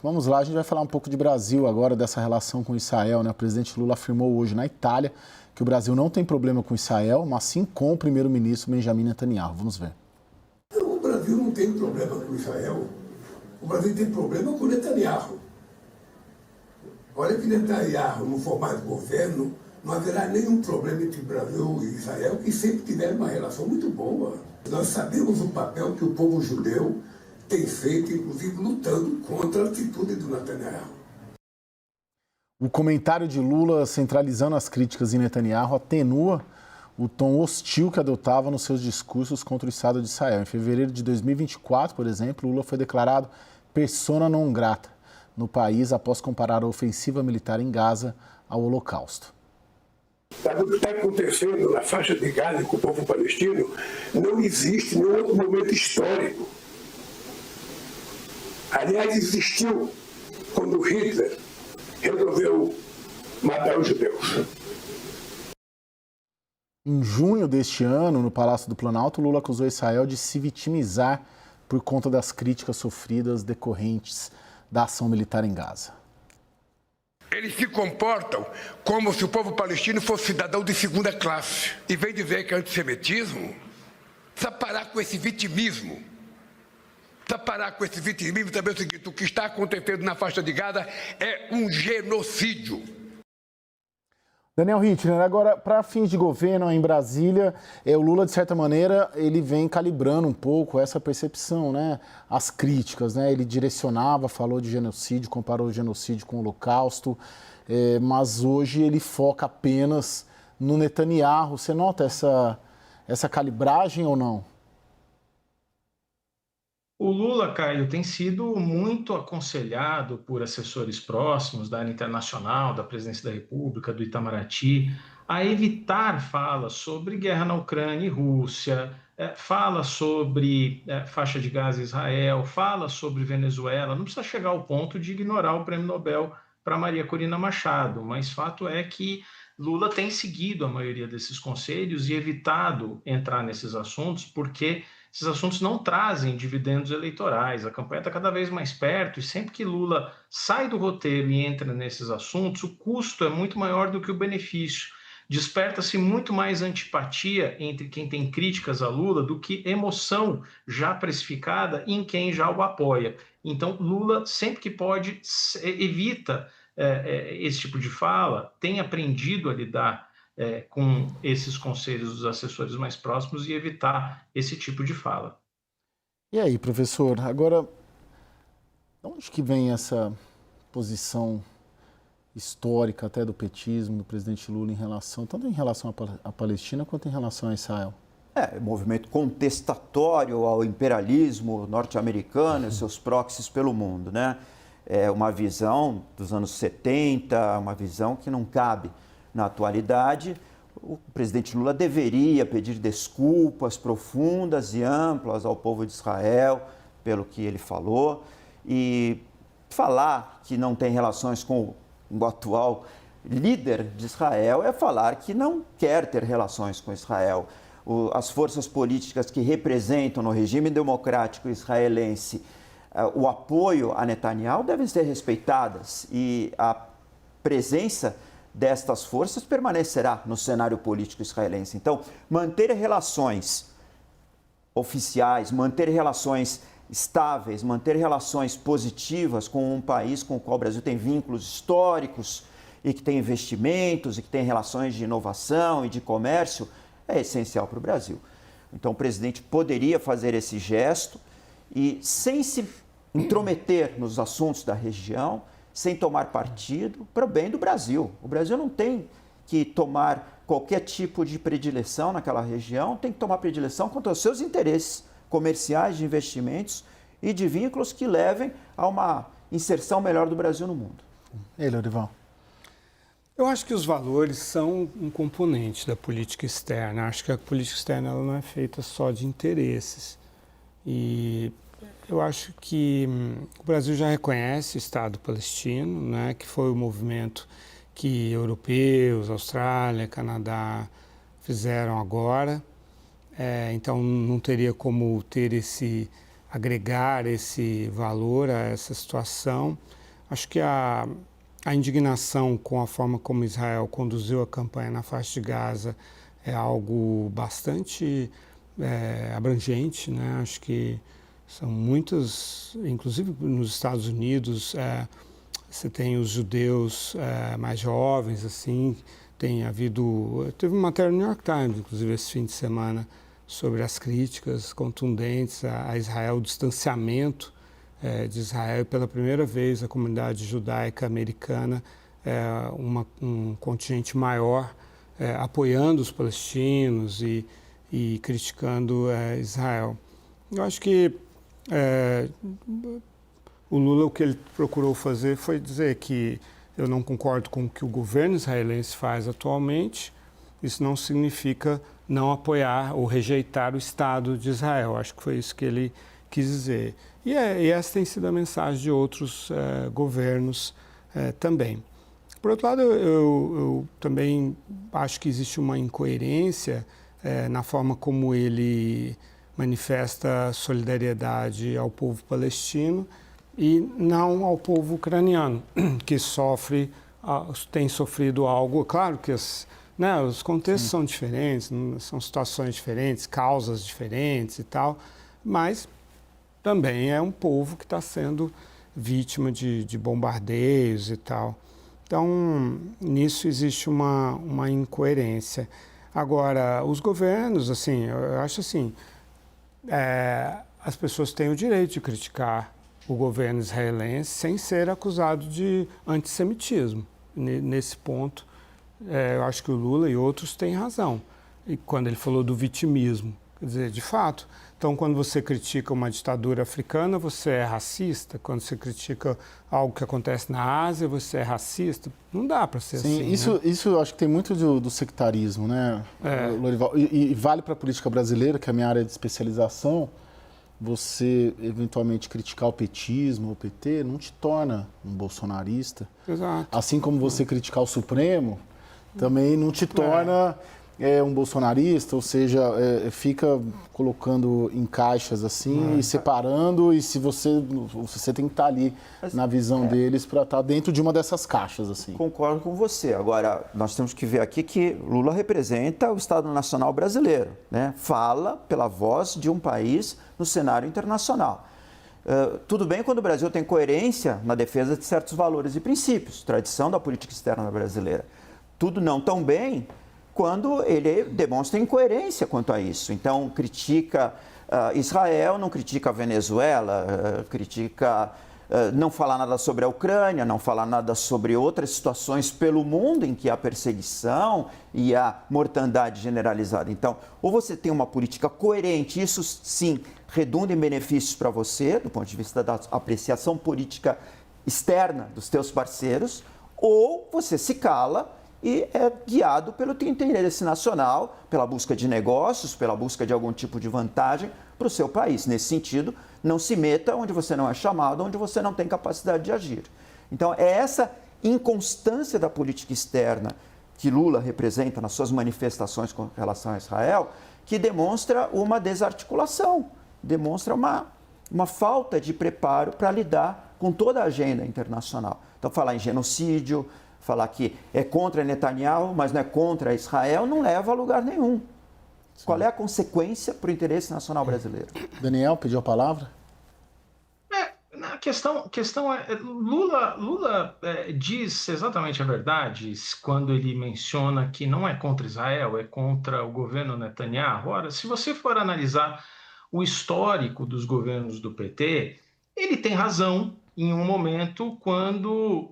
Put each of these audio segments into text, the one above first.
Vamos lá, a gente vai falar um pouco de Brasil agora, dessa relação com Israel, né? O presidente Lula afirmou hoje na Itália que o Brasil não tem problema com Israel, mas sim com o primeiro-ministro Benjamin Netanyahu. Vamos ver. O Brasil não tem problema com Israel, o Brasil tem problema com Netanyahu. Olha que Netanyahu, no formato de governo, não haverá nenhum problema entre Brasil e Israel, que sempre tiveram uma relação muito boa. Nós sabemos o papel que o povo judeu tem feito, inclusive lutando contra a atitude do Netanyahu. O comentário de Lula centralizando as críticas em Netanyahu atenua o tom hostil que adotava nos seus discursos contra o Estado de Israel. Em fevereiro de 2024, por exemplo, Lula foi declarado persona non grata no país após comparar a ofensiva militar em Gaza ao Holocausto. O que está acontecendo na faixa de Gaza com o povo palestino não existe em nenhum outro momento histórico. Aliás, existiu quando Hitler resolveu matar os judeus. Em junho deste ano, no Palácio do Planalto, Lula acusou Israel de se vitimizar por conta das críticas sofridas decorrentes da ação militar em Gaza. Eles se comportam como se o povo palestino fosse cidadão de segunda classe. E vem dizer que é antissemitismo, precisa parar com esse vitimismo. Precisa parar com esse vitimismo também. É o seguinte: o que está acontecendo na faixa de Gaza é um genocídio. Daniel Rittner, agora, para fins de governo em Brasília, o Lula, de certa maneira, ele vem calibrando um pouco essa percepção, né? As críticas, né? Ele direcionava, falou de genocídio, comparou o genocídio com o Holocausto, mas hoje ele foca apenas no Netanyahu. Você nota essa calibragem ou não? O Lula, Caio, tem sido muito aconselhado por assessores próximos da área internacional, da Presidência da República, do Itamaraty, a evitar falas sobre guerra na Ucrânia e Rússia, fala sobre faixa de Gaza e Israel, fala sobre Venezuela. Não precisa chegar ao ponto de ignorar o Prêmio Nobel para Maria Corina Machado, mas fato é que Lula tem seguido a maioria desses conselhos e evitado entrar nesses assuntos, porque esses assuntos não trazem dividendos eleitorais. A campanha está cada vez mais perto e sempre que Lula sai do roteiro e entra nesses assuntos, o custo é muito maior do que o benefício. Desperta-se muito mais antipatia entre quem tem críticas a Lula do que emoção já precificada em quem já o apoia. Então, Lula, sempre que pode, evita esse tipo de fala, tem aprendido a lidar com esses conselhos dos assessores mais próximos e evitar esse tipo de fala. E aí, professor, agora, de onde que vem essa posição histórica até do petismo, do presidente Lula, tanto em relação à Palestina quanto em relação a Israel? Movimento contestatório ao imperialismo norte-americano e seus proxies pelo mundo, né? É uma visão dos anos 70, uma visão que não cabe na atualidade. O presidente Lula deveria pedir desculpas profundas e amplas ao povo de Israel pelo que ele falou e falar que não tem relações com o atual líder de Israel é falar que não quer ter relações com Israel. As forças políticas que representam no regime democrático israelense o apoio a Netanyahu devem ser respeitadas e a presença destas forças permanecerá no cenário político israelense. Então, manter relações oficiais, manter relações estáveis, manter relações positivas com um país com o qual o Brasil tem vínculos históricos e que tem investimentos e que tem relações de inovação e de comércio é essencial para o Brasil. Então, o presidente poderia fazer esse gesto e, sem se intrometer nos assuntos da região, sem tomar partido, para o bem do Brasil. O Brasil não tem que tomar qualquer tipo de predileção naquela região, tem que tomar predileção contra os seus interesses comerciais, de investimentos e de vínculos que levem a uma inserção melhor do Brasil no mundo. E aí, Lorival? Eu acho que os valores são um componente da política externa. Acho que a política externa ela não é feita só de interesses. E eu acho que o Brasil já reconhece o Estado palestino, né, que foi o movimento que europeus, Austrália, Canadá fizeram agora. Então, não teria como ter esse agregar esse valor a essa situação. Acho que a indignação com a forma como Israel conduziu a campanha na faixa de Gaza é algo bastante abrangente, né? Acho que são muitas, inclusive nos Estados Unidos, você tem os judeus mais jovens, assim, teve uma matéria no New York Times, inclusive esse fim de semana, sobre as críticas contundentes a Israel, o distanciamento de Israel. Pela primeira vez, a comunidade judaica americana, um contingente maior, apoiando os palestinos e criticando Israel. Eu acho que o Lula, o que ele procurou fazer foi dizer que eu não concordo com o que o governo israelense faz atualmente. Isso não significa não apoiar ou rejeitar o Estado de Israel. Acho que foi isso que ele quis dizer. E essa tem sido a mensagem de outros governos também. Por outro lado, eu também acho que existe uma incoerência na forma como ele manifesta solidariedade ao povo palestino e não ao povo ucraniano, que tem sofrido algo. Claro que os contextos são diferentes, são situações diferentes, causas diferentes e tal, mas também é um povo que está sendo vítima de bombardeios e tal. Então, nisso existe uma incoerência. Agora, os governos, assim, eu acho assim, as pessoas têm o direito de criticar o governo israelense sem ser acusado de antissemitismo. Nesse ponto, eu acho que o Lula e outros têm razão. E quando ele falou do vitimismo, quer dizer, de fato. Então, quando você critica uma ditadura africana, você é racista. Quando você critica algo que acontece na Ásia, você é racista. Não dá para ser assim. Isso eu acho que tem muito do sectarismo, né, Lorival? E vale para a política brasileira, que é a minha área de especialização. Você eventualmente criticar o petismo, o PT, não te torna um bolsonarista. Exato. Assim como você criticar o Supremo, também não te torna um bolsonarista, ou seja, fica colocando em caixas assim e separando, e se você tem que estar ali na visão deles para estar dentro de uma dessas caixas. Assim. Concordo com você. Agora, nós temos que ver aqui que Lula representa o Estado Nacional brasileiro, né? Fala pela voz de um país no cenário internacional. Tudo bem quando o Brasil tem coerência na defesa de certos valores e princípios, tradição da política externa brasileira. Tudo não tão bem quando ele demonstra incoerência quanto a isso. Então, critica Israel, não critica a Venezuela, não fala nada sobre a Ucrânia, não fala nada sobre outras situações pelo mundo em que há perseguição e há mortandade generalizada. Então, ou você tem uma política coerente, isso sim redunda em benefícios para você, do ponto de vista da apreciação política externa dos teus parceiros, ou você se cala e é guiado pelo teu interesse nacional, pela busca de negócios, pela busca de algum tipo de vantagem para o seu país. Nesse sentido, não se meta onde você não é chamado, onde você não tem capacidade de agir. Então, é essa inconstância da política externa que Lula representa nas suas manifestações com relação a Israel, que demonstra uma desarticulação, demonstra uma falta de preparo para lidar com toda a agenda internacional. Então, falar em genocídio, falar que é contra Netanyahu, mas não é contra Israel, não leva a lugar nenhum. Sim. Qual é a consequência para o interesse nacional brasileiro? Daniel, pediu a palavra? A questão é, Lula diz exatamente a verdade quando ele menciona que não é contra Israel, é contra o governo Netanyahu. Ora, se você for analisar o histórico dos governos do PT, ele tem razão em um momento quando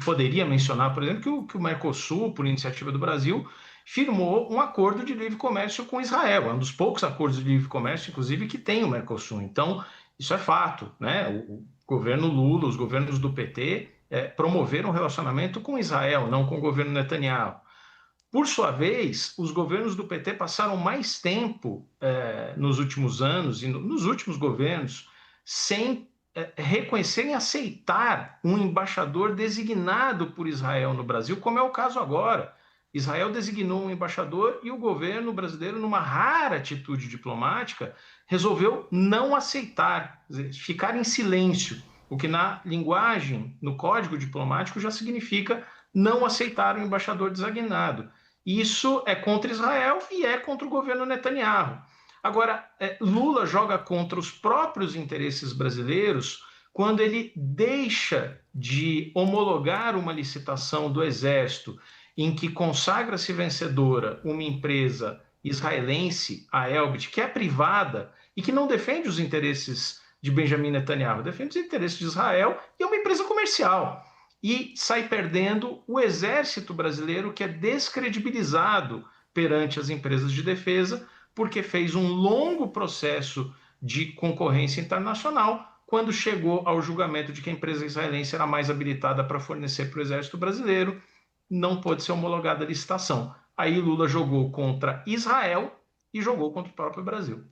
poderia mencionar, por exemplo, que o Mercosul, por iniciativa do Brasil, firmou um acordo de livre comércio com Israel. É um dos poucos acordos de livre comércio, inclusive, que tem o Mercosul. Então, isso é fato, né? O governo Lula, os governos do PT promoveram um relacionamento com Israel, não com o governo Netanyahu. Por sua vez, os governos do PT passaram mais tempo nos últimos anos e nos últimos governos sem reconhecer e aceitar um embaixador designado por Israel no Brasil, como é o caso agora. Israel designou um embaixador e o governo brasileiro, numa rara atitude diplomática, resolveu não aceitar, ficar em silêncio, o que na linguagem, no código diplomático, já significa não aceitar o embaixador designado. Isso é contra Israel e é contra o governo Netanyahu. Agora, Lula joga contra os próprios interesses brasileiros quando ele deixa de homologar uma licitação do Exército em que consagra-se vencedora uma empresa israelense, a Elbit, que é privada e que não defende os interesses de Benjamin Netanyahu, defende os interesses de Israel e é uma empresa comercial. E sai perdendo o exército brasileiro, que é descredibilizado perante as empresas de defesa, porque fez um longo processo de concorrência internacional quando chegou ao julgamento de que a empresa israelense era mais habilitada para fornecer para o exército brasileiro, não pôde ser homologada a licitação. Aí Lula jogou contra Israel e jogou contra o próprio Brasil.